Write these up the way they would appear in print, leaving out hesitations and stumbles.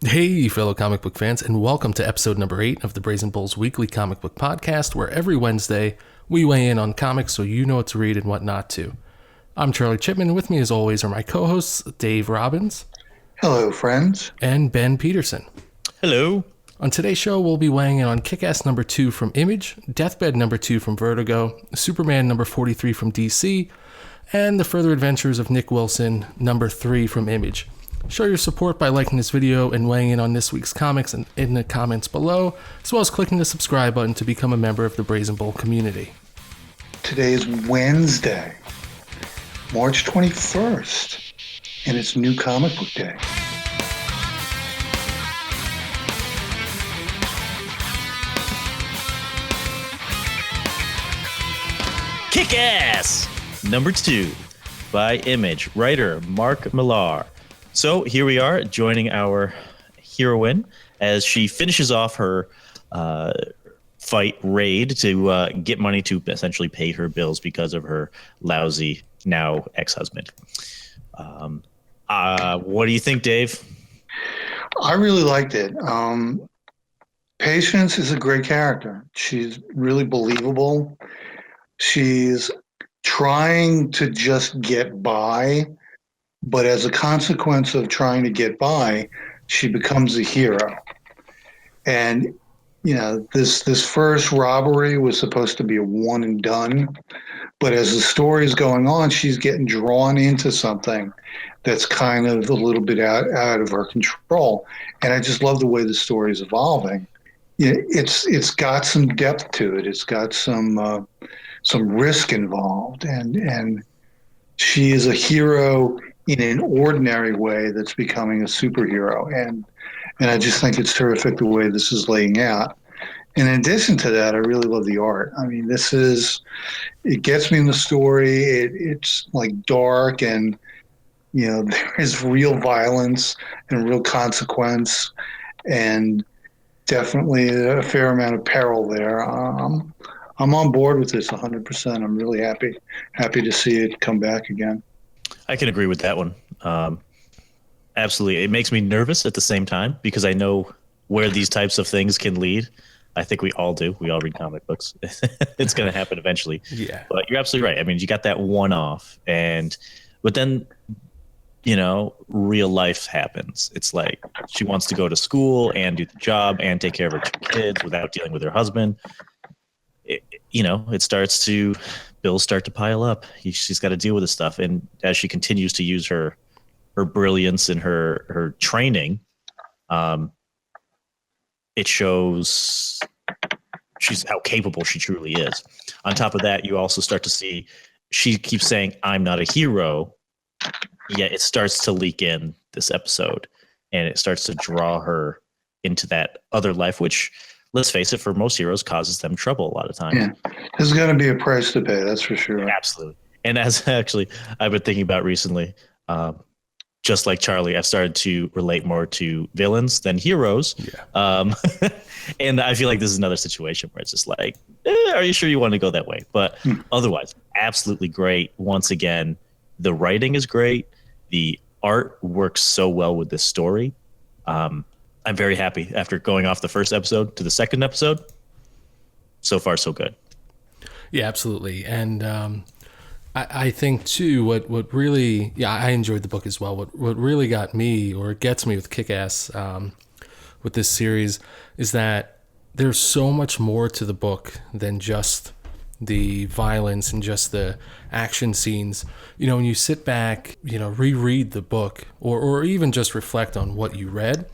Hey, fellow comic book fans, and welcome to episode number 8 of the Brazen weekly comic book podcast, where every Wednesday we weigh in on comics so you know what to read and what not to. I'm Charlie Chipman, and with me as always are my co-hosts Dave Robbins. Hello, friends. And Ben Peterson. Hello. On today's show, we'll be weighing in on Kick-Ass number 2 from Image, Deathbed number 2 from Vertigo, Superman number 43 from DC, and The Further Adventures of Nick Wilson number 3 from Image. Show your support by liking this video and weighing in on this week's comics in the comments below, as well as clicking the subscribe button to become a member of the Brazen Bull community. Today is Wednesday, March 21st, and it's New Comic Book Day. Kick-Ass number 2 by Image, writer Mark Millar. So here we are, joining our heroine as she finishes off her fight raid to get money to essentially pay her bills because of her lousy now ex-husband. What do you think, Dave? I really liked it. Patience is a great character. She's really believable. She's trying to just get by, but as a consequence of trying to get by, she becomes a hero. And, you know, this first robbery was supposed to be a one and done, but as the story is going on, she's getting drawn into something that's kind of a little bit out of her control. And I just love the way the story is evolving. You know, it's got some depth to it. It's got some risk involved, and she is a hero in an ordinary way that's becoming a superhero. And I just think it's terrific the way this is laying out. And in addition to that, I really love the art. I mean, it gets me in the story. It's like dark, and, you know, there is real violence and real consequence, and definitely a fair amount of peril there. I'm on board with this 100%. I'm really happy to see it come back again. I can agree with that one. Absolutely. It makes me nervous at the same time because I know where these types of things can lead. I think we all do. We all read comic books. It's going to happen eventually. Yeah. But you're absolutely right. I mean, you got that one-off, but then, you know, real life happens. It's like she wants to go to school and do the job and take care of her 2 kids without dealing with her husband. Bills start to pile up. She's got to deal with this stuff. And as she continues to use her brilliance and her training, it shows how capable she truly is. On top of that, you also start to see she keeps saying, "I'm not a hero," yet it starts to leak in this episode, and it starts to draw her into that other life, which, let's face it, for most heroes causes them trouble a lot of times. Yeah, there's going to be a price to pay, that's for sure. Absolutely. And as actually I've been thinking about recently, just like Charlie, I've started to relate more to villains than heroes. Yeah. And I feel like this is another situation where it's just like, are you sure you want to go that way? But otherwise, absolutely great. Once again, the writing is great. The art works so well with this story. I'm very happy after going off the first episode to the second episode. So far, so good. Yeah, absolutely. And I think, too, what really... Yeah, I enjoyed the book as well. What really got me, or gets me with Kick-Ass with this series, is that there's so much more to the book than just the violence and just the action scenes. You know, when you sit back, you know, reread the book, or even just reflect on what you read,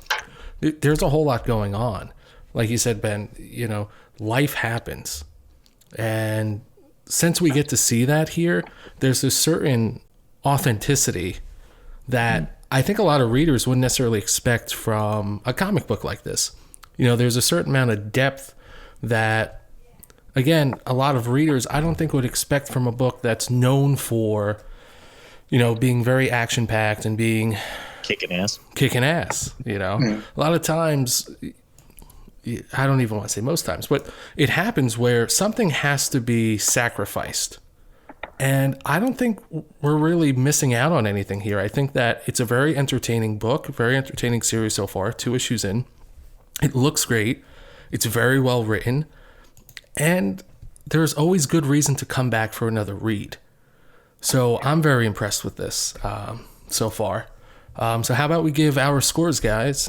there's a whole lot going on. Like you said, Ben, you know, life happens. And since we get to see that here, there's a certain authenticity that I think a lot of readers wouldn't necessarily expect from a comic book like this. You know, there's a certain amount of depth that, again, a lot of readers I don't think would expect from a book that's known for, you know, being very action-packed and being... Kicking ass, you know. A lot of times, I don't even want to say most times, but it happens where something has to be sacrificed And I don't think we're really missing out on anything here. I think that it's a very entertaining book, very entertaining series so far, 2 issues in. It looks great. It's very well written. And there's always good reason to come back for another read. So I'm very impressed with this so far. So how about we give our scores, guys?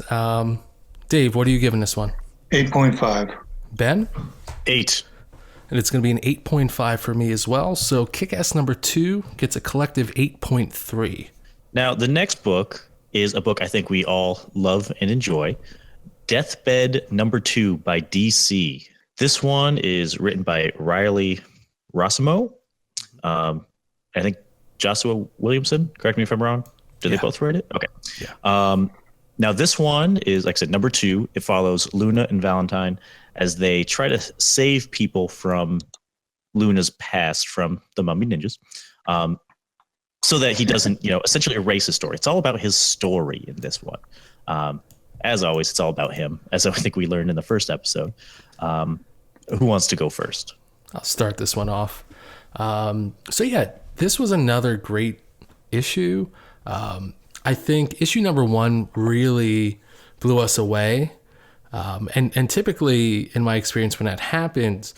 Dave, what are you giving this one? 8.5. Ben? 8. And it's going to be an 8.5 for me as well. So Kick-Ass number 2 gets a collective 8.3. Now, the next book is a book I think we all love and enjoy. Deathbed number 2 by DC. This one is written by Riley Rossimo. I think Joshua Williamson. Correct me if I'm wrong. Did they both write it? Okay. Yeah. Now, this one is, like I said, number 2. It follows Luna and Valentine as they try to save people from Luna's past, from the Mummy Ninjas, so that he doesn't, essentially erase his story. It's all about his story in this one. As always, it's all about him, as I think we learned in the first episode. Who wants to go first? I'll start this one off. So yeah, this was another great issue. I think issue number 1 really blew us away. And typically, in my experience, when that happens,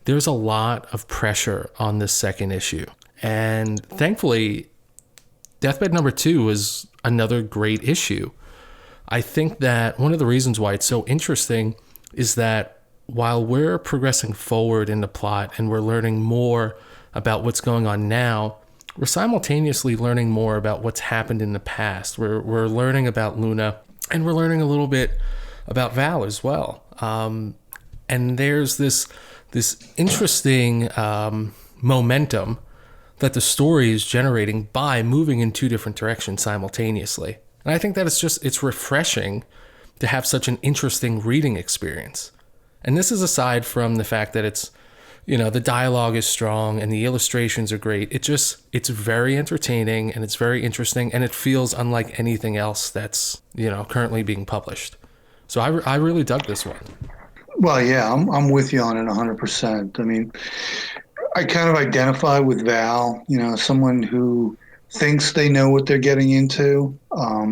there's a lot of pressure on this second issue. And thankfully, Deathbed number 2 was another great issue. I think that one of the reasons why it's so interesting is that while we're progressing forward in the plot and we're learning more about what's going on now, we're simultaneously learning more about what's happened in the past. We're learning about Luna, and we're learning a little bit about Val as well. And there's this interesting momentum that the story is generating by moving in 2 different directions simultaneously. And I think that it's refreshing to have such an interesting reading experience. And this is aside from the fact that it's, the dialogue is strong and the illustrations are great. It's very entertaining and it's very interesting, and it feels unlike anything else that's, currently being published. So I really dug this one. Well, yeah, I'm with you on it 100%. I mean, I kind of identify with Val, someone who thinks they know what they're getting into.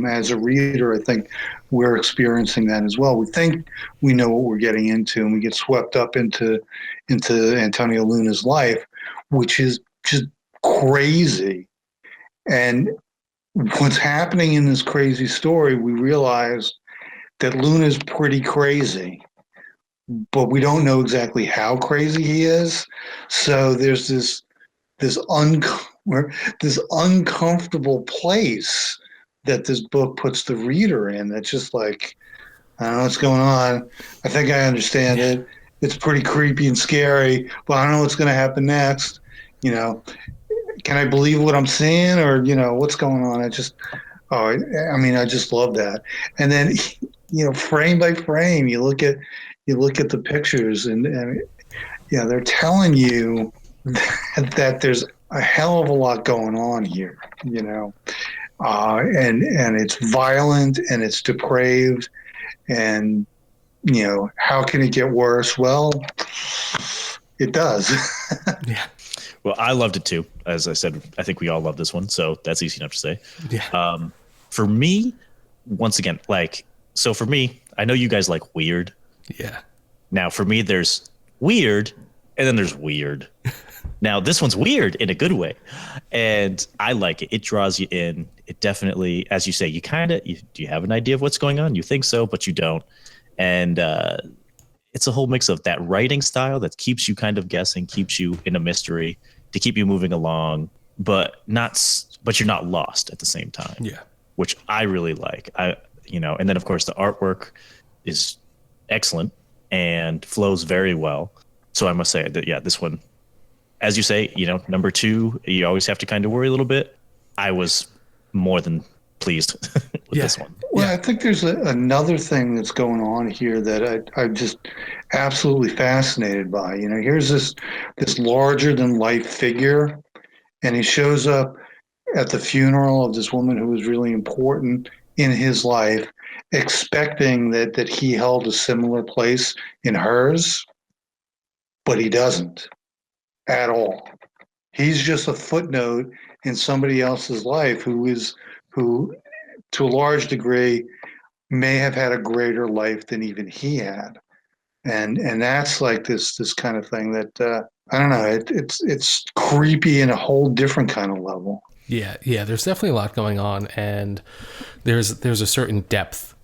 As a reader, I think we're experiencing that as well. We think we know what we're getting into, and we get swept up into Antonio Luna's life, which is just crazy. And what's happening in this crazy story, we realize that Luna's pretty crazy, but we don't know exactly how crazy he is. So there's this uncomfortable place that this book puts the reader in. That's just like, I don't know what's going on. I think I understand it. It's pretty creepy and scary, but I don't know what's going to happen next. Can I believe what I'm seeing, or what's going on? I just love that. And then, frame by frame, you look at the pictures, and they're telling you that there's a hell of a lot going on here, and it's violent and it's depraved, and how can it get worse? Well, it does. Yeah. Well, I loved it too. As I said, I think we all love this one, so that's easy enough to say. Yeah. For me, once again, for me, I know you guys like weird. Yeah. Now, for me, there's weird, and then there's weird. Now, this one's weird in a good way, and I like it. It draws you in. It definitely, as you say, do you have an idea of what's going on? You think so, but you don't. And it's a whole mix of that writing style that keeps you kind of guessing, keeps you in a mystery, to keep you moving along, but you're not lost at the same time. Yeah. Which I really like. And then of course the artwork is excellent and flows very well. So I must say that, this one, as you say, number 2, you always have to kind of worry a little bit. I was more than pleased with this one. Well, I think there's another thing that's going on here that I'm just absolutely fascinated by. Here's this larger than life figure, and he shows up at the funeral of this woman who was really important in his life, expecting that he held a similar place in hers, but he doesn't at all. He's just a footnote in somebody else's life who, to a large degree, may have had a greater life than even he had. And that's like this kind of thing that I don't know. It's creepy in a whole different kind of level. Yeah, there's definitely a lot going on, and there's a certain depth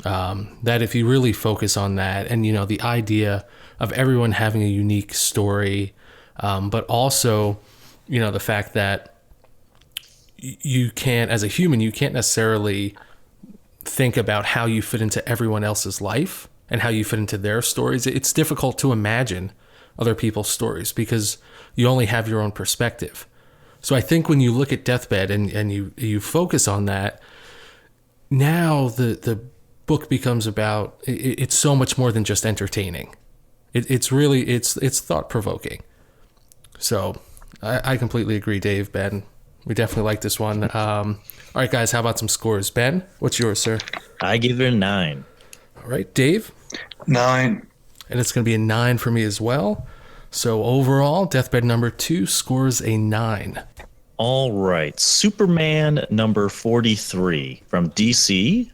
that if you really focus on that, and the idea of everyone having a unique story, but also the fact that you can't, as a human, you can't necessarily think about how you fit into everyone else's life and how you fit into their stories. It's difficult to imagine other people's stories because you only have your own perspective. So I think when you look at Deathbed and you focus on that, now the book becomes about, it's so much more than just entertaining. It's really thought provoking. So I completely agree, Dave, Ben. We definitely like this one. All right, guys, how about some scores? Ben, what's yours, sir? I give it a 9. All right, Dave? 9. And it's going to be a 9 for me as well. So overall, Deathbed number 2 scores a 9. All right. Superman number 43 from DC.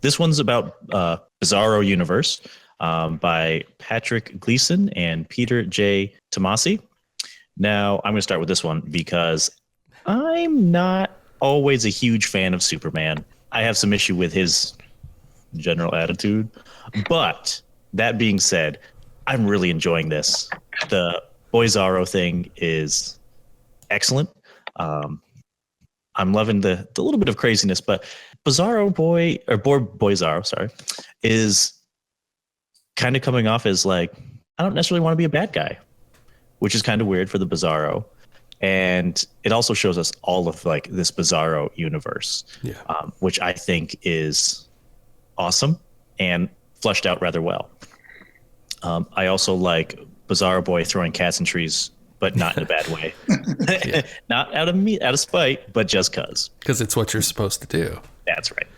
This one's about Bizarro Universe by Patrick Gleason and Peter J. Tomasi. Now, I'm going to start with this one because I'm not always a huge fan of Superman. I have some issue with his general attitude. But that being said, I'm really enjoying this. The Boizarro thing is excellent. I'm loving the little bit of craziness, but Boizarro, sorry, is kind of coming off as like, I don't necessarily want to be a bad guy, which is kind of weird for the Bizarro. And it also shows us all of like this Bizarro universe, which I think is awesome and fleshed out rather well. I also like Bizarro Boy throwing cats in trees, but not in a bad way. Not out of spite, but just because it's what you're supposed to do. That's right.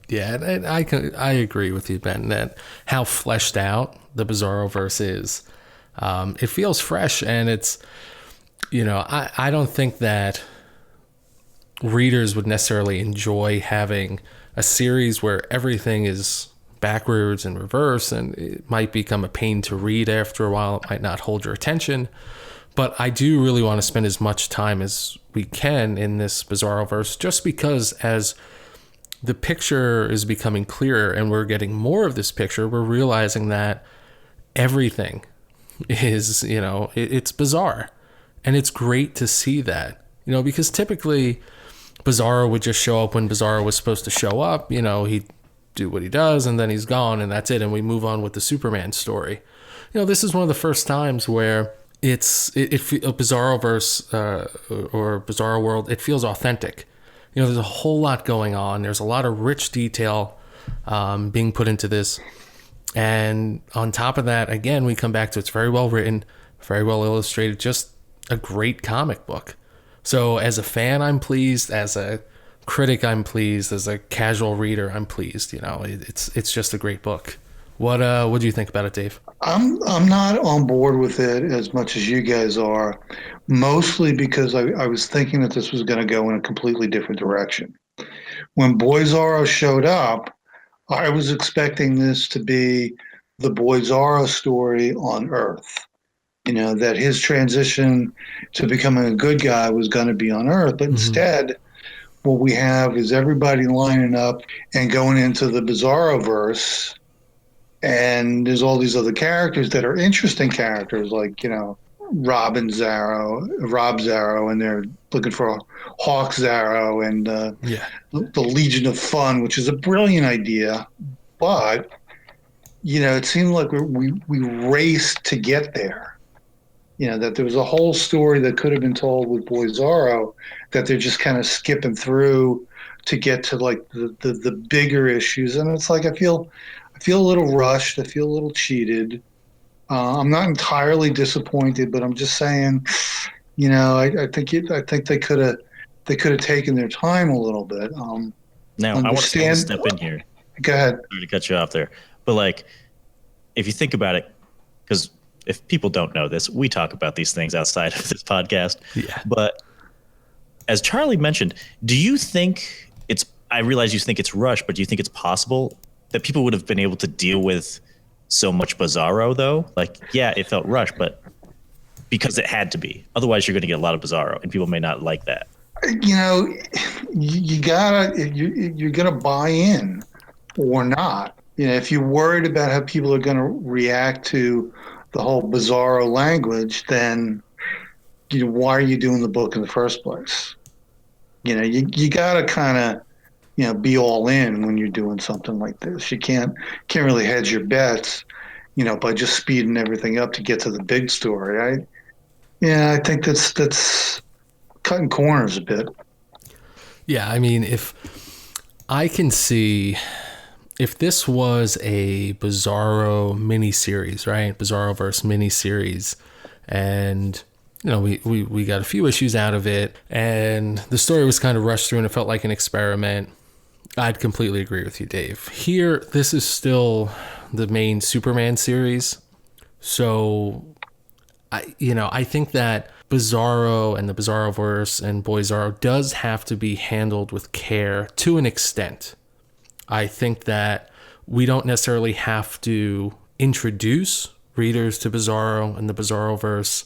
Yeah, and I agree with you, Ben, that how fleshed out the Bizarroverse is. It feels fresh, and it's I don't think that readers would necessarily enjoy having a series where everything is backwards and reverse, and it might become a pain to read after a while. It might not hold your attention, but I do really want to spend as much time as we can in this Bizarroverse, just because as the picture is becoming clearer and we're getting more of this picture, we're realizing that everything is, it's bizarre, and it's great to see that, because typically Bizarro would just show up when Bizarro was supposed to show up. He'd do what he does, and then he's gone, and that's it, and we move on with the Superman story. This is one of the first times where a Bizarroverse or Bizarro World, it feels authentic. There's a whole lot going on. There's a lot of rich detail being put into this. And on top of that, again, we come back to it's very well written, very well illustrated, just a great comic book. So as a fan, I'm pleased. As a critic, I'm pleased. As a casual reader, I'm pleased. It's just a great book. What do you think about it, Dave? I'm not on board with it as much as you guys are, mostly because I was thinking that this was going to go in a completely different direction. When Boizarro showed up, I was expecting this to be the Boizarro story on Earth. That his transition to becoming a good guy was going to be on Earth. But instead, what we have is everybody lining up and going into the Bizarroverse. And there's all these other characters that are interesting characters, like, Rob Zarro, and they're looking for Hawk Zarro, and the Legion of Fun, which is a brilliant idea. But, it seemed like we raced to get there. That there was a whole story that could have been told with Boizarro that they're just kind of skipping through to get to like the bigger issues. And it's like, I feel a little rushed. I feel a little cheated. I'm not entirely disappointed, but I'm just saying, I think they could have taken their time a little bit. Now, I want to step in here. Go ahead. Sorry to cut you off there, but like, if you think about it, because if people don't know this, we talk about these things outside of this podcast. Yeah. But as Charlie mentioned, do you think I realize you think it's rushed, but do you think it's possible that people would have been able to deal with so much Bizarro, though? Like, yeah, it felt rushed, but because it had to be. Otherwise, you're going to get a lot of Bizarro, and people may not like that. You gotta, you're gonna buy in or not. If you're worried about how people are going to react to the whole Bizarro language, then why are you doing the book in the first place? You gotta kind of be all in when you're doing something like this. You can't really hedge your bets, by just speeding everything up to get to the big story. I think that's cutting corners a bit. Yeah, I mean, if I can see if this was a Bizarro miniseries, right? Bizarroverse miniseries, and we got a few issues out of it, and the story was kind of rushed through, and it felt like an experiment. I'd completely agree with you, Dave. Here, this is still the main Superman series, so I think that Bizarro and the Bizarroverse and Boyzarro does have to be handled with care to an extent. I think that we don't necessarily have to introduce readers to Bizarro and the Bizarroverse.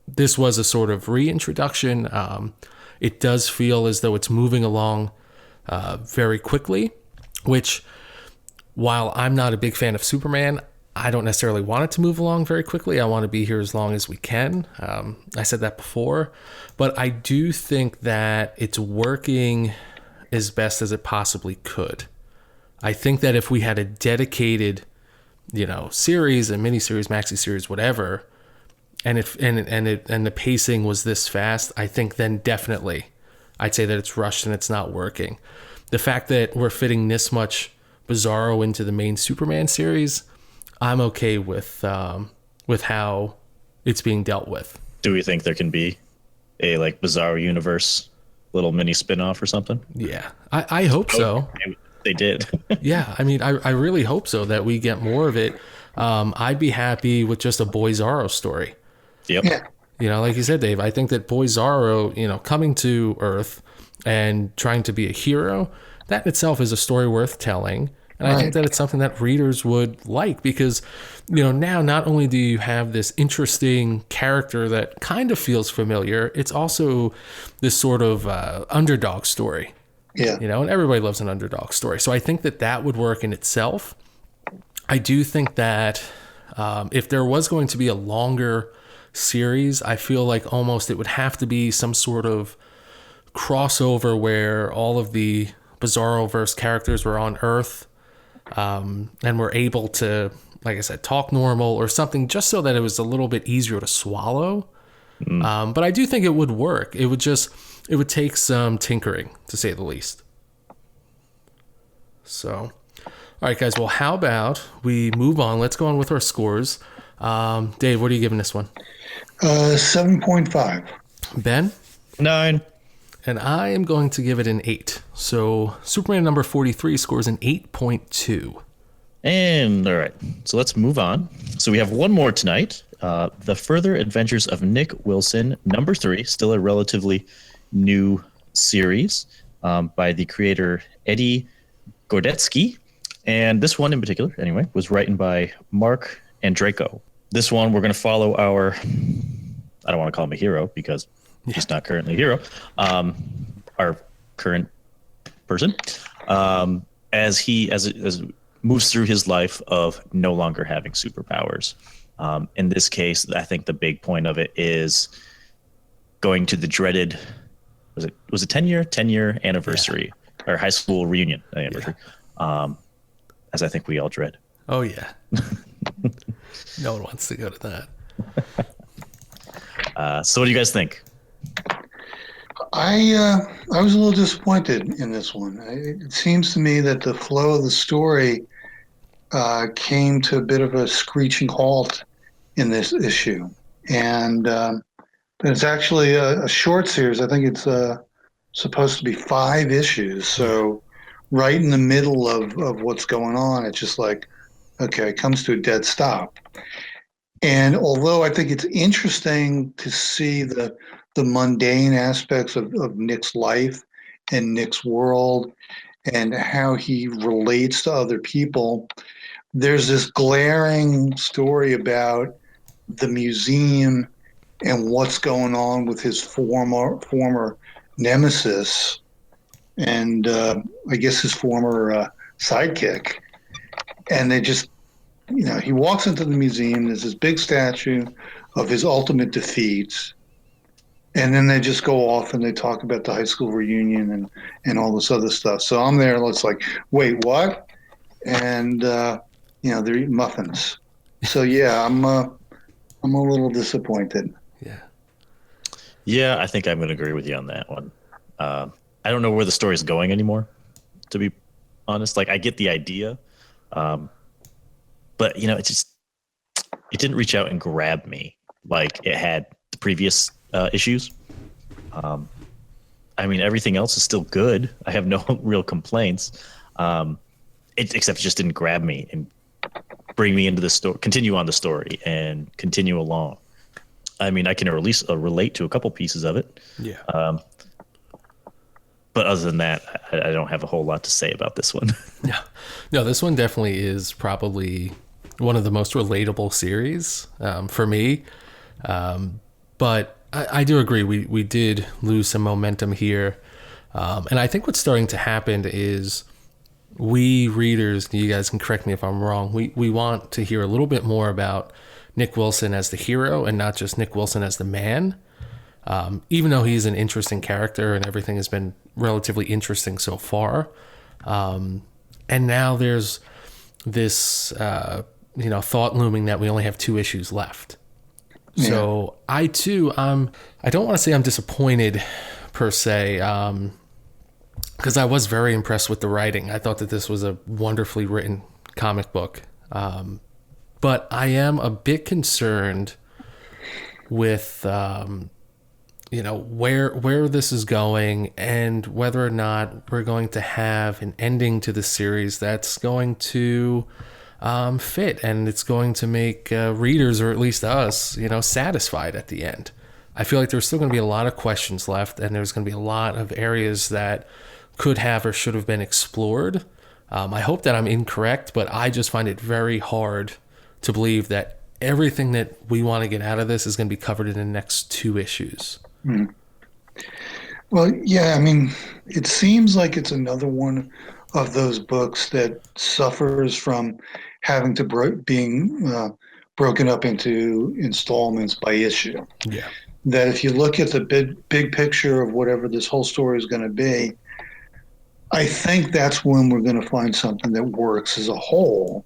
This was a sort of reintroduction. It does feel as though it's moving along very quickly, which, while I'm not a big fan of Superman, I don't necessarily want it to move along very quickly. I want to be here as long as we can. I said that before, but I do think that it's working as best as it possibly could. I think that if we had a dedicated, series, a miniseries, maxi series, whatever, and the pacing was this fast, I think then definitely I'd say that it's rushed and it's not working. The fact that we're fitting this much Bizarro into the main Superman series, I'm okay with how it's being dealt with. Do we think there can be a Bizarro universe little mini spin-off or something? Yeah, I hope so. They did. Yeah, I mean, I really hope so, that we get more of it. I'd be happy with just a Boyzarro story. Yep. Yeah. Like you said, Dave, I think that Boyzarro, coming to Earth and trying to be a hero, that in itself is a story worth telling. And I think that it's something that readers would like because, now not only do you have this interesting character that kind of feels familiar, it's also this sort of underdog story. Yeah. And everybody loves an underdog story. So I think that would work in itself. I do think that if there was going to be a longer series, I feel like almost it would have to be some sort of crossover where all of the Bizarroverse characters were on Earth and were able to, like I said, talk normal or something, just so that it was a little bit easier to swallow. But I do think it would work. It would take some tinkering, to say the least. So, all right, guys. Well, how about we move on? Let's go on with our scores. Dave, what are you giving this one? 7.5. Ben? 9. And I am going to give it an 8. So Superman number 43 scores an 8.2. And all right, so let's move on. So we have one more tonight. The Further Adventures of Nick Wilson, number 3, still a relatively new series by the creator Eddie Gordetsky. And this one in particular, anyway, was written by Mark Andreyko. This one, we're going to follow our, I don't want to call him a hero because he's not currently a hero, our current person, as he moves through his life of no longer having superpowers. In this case, I think the big point of it is going to the dreaded, was it 10-year anniversary or high school reunion anniversary, as I think we all dread. Oh yeah. No one wants to go to that. So what do you guys think? I was a little disappointed in this one. It seems to me that the flow of the story came to a bit of a screeching halt in this issue, and it's actually a short series. I think it's supposed to be 5 issues. So right in the middle of what's going on, it's just like, okay, it comes to a dead stop. And although I think it's interesting to see the mundane aspects of Nick's life and Nick's world and how he relates to other people, there's this glaring story about the museum and what's going on with his former nemesis and I guess his former sidekick. And they just, he walks into the museum. There's this big statue of his ultimate defeats, and then they just go off and they talk about the high school reunion and all this other stuff. So I'm there, and it's like, wait, what? And they're eating muffins. So yeah, I'm a little disappointed. Yeah. Yeah, I think I'm going to agree with you on that one. I don't know where the story is going anymore, to be honest. Like, I get the idea, but it didn't reach out and grab me like it had the previous issues. I mean, everything else is still good. I have no real complaints, except it just didn't grab me and bring me into the story, continue on the story, and continue along. I mean, I can relate to a couple pieces of it. Yeah. But other than that, I don't have a whole lot to say about this one. Yeah. No, this one definitely is probably one of the most relatable series for me. But I do agree. We did lose some momentum here. And I think what's starting to happen is we readers, you guys can correct me if I'm wrong, we want to hear a little bit more about Nick Wilson as the hero and not just Nick Wilson as the man. Even though he's an interesting character and everything has been relatively interesting so far. And now there's this, thought looming that we only have 2 issues left. Yeah. So I too, I don't want to say I'm disappointed per se, because I was very impressed with the writing. I thought that this was a wonderfully written comic book. But I am a bit concerned with, where this is going and whether or not we're going to have an ending to the series that's going to fit and it's going to make readers, or at least us, satisfied at the end. I feel like there's still going to be a lot of questions left, and there's going to be a lot of areas that could have or should have been explored. I hope that I'm incorrect, but I just find it very hard to believe that everything that we want to get out of this is going to be covered in the next 2 issues. Well, yeah, I mean, it seems like it's another one of those books that suffers from having to being broken up into installments by issue. Yeah. That if you look at the big picture of whatever this whole story is going to be, I think that's when we're going to find something that works as a whole.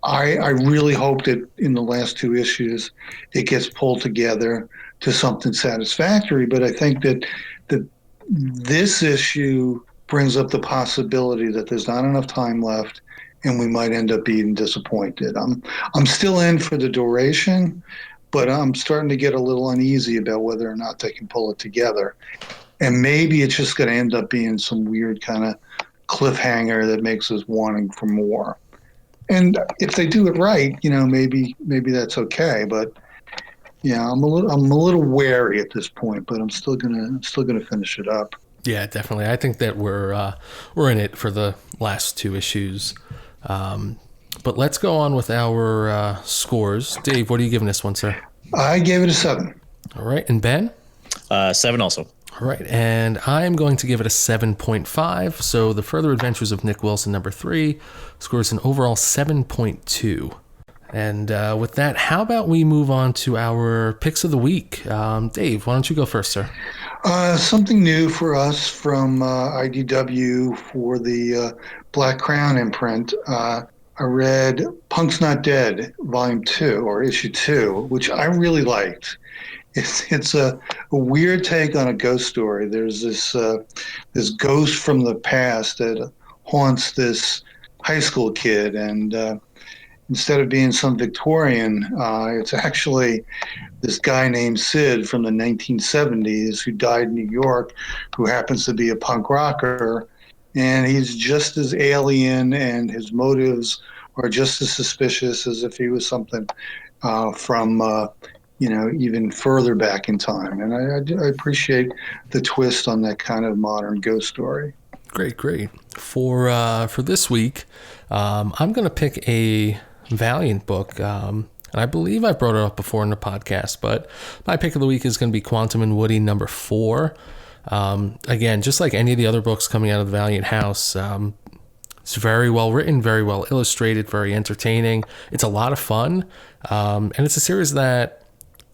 I really hope that in the last 2 issues it gets pulled together to something satisfactory. But I think that this issue brings up the possibility that there's not enough time left and we might end up being disappointed. I'm still in for the duration, but I'm starting to get a little uneasy about whether or not they can pull it together. And maybe it's just going to end up being some weird kind of cliffhanger that makes us wanting for more. And if they do it right, maybe that's okay. But yeah, I'm a little wary at this point. But I'm still gonna finish it up. Yeah, definitely. I think that we're in it for the last 2 issues. But let's go on with our scores. Dave, what are you giving this one, sir? I gave it a 7. All right, and Ben? 7 also. All right, and I'm going to give it a 7.5. So The Further Adventures of Nick Wilson, number 3, scores an overall 7.2. And with that, how about we move on to our picks of the week? Dave, why don't you go first, sir? Something new for us from IDW for the Black Crown imprint. I read Punk's Not Dead, Volume 2, or Issue 2, which I really liked. It's a weird take on a ghost story. There's this ghost from the past that haunts this high school kid, and instead of being some Victorian, it's actually this guy named Sid from the 1970s who died in New York, who happens to be a punk rocker, and he's just as alien, and his motives are just as suspicious as if he was something from even further back in time. And I appreciate the twist on that kind of modern ghost story. Great. For this week, I'm going to pick a Valiant book. And I believe I brought it up before in the podcast, but my pick of the week is going to be Quantum and Woody number 4. Again, just like any of the other books coming out of the Valiant house, it's very well written, very well illustrated, very entertaining. It's a lot of fun. And it's a series that,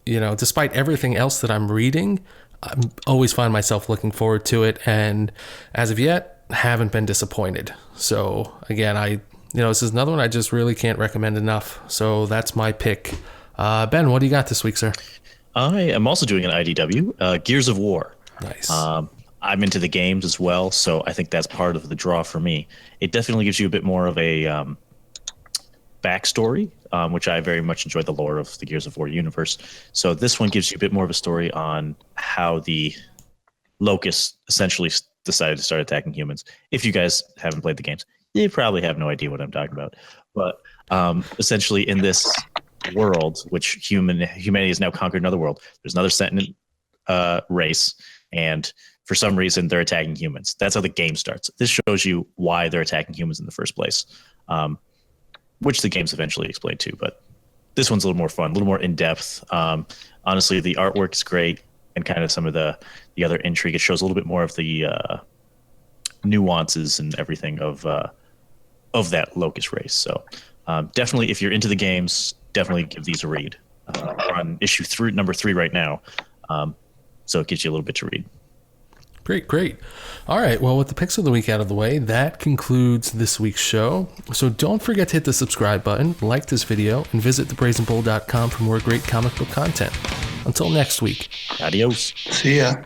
despite everything else that I'm reading, I always find myself looking forward to it. And as of yet, haven't been disappointed. So again, this is another one I just really can't recommend enough. So that's my pick. Ben, what do you got this week, sir? I am also doing an IDW, Gears of War. Nice. I'm into the games as well, so I think that's part of the draw for me. It definitely gives you a bit more of a backstory, which I very much enjoy the lore of the Gears of War universe. So this one gives you a bit more of a story on how the Locusts essentially decided to start attacking humans. If you guys haven't played the games, you probably have no idea what I'm talking about. But essentially in this world, which humanity has now conquered another world, there's another sentient race, and for some reason they're attacking humans. That's how the game starts. This shows you why they're attacking humans in the first place, which the games eventually explain too. But this one's a little more fun, a little more in-depth. Honestly, the artwork is great, and kind of some of the other intrigue. It shows a little bit more of the nuances and everything of that locust race. So definitely, if you're into the games, definitely give these a read. We're on number 3 right now, so it gives you a little bit to read. Great. All right. Well, with the picks of the week out of the way, that concludes this week's show. So don't forget to hit the subscribe button, like this video, and visit thebrazenbull.com for more great comic book content. Until next week. Adios. See ya.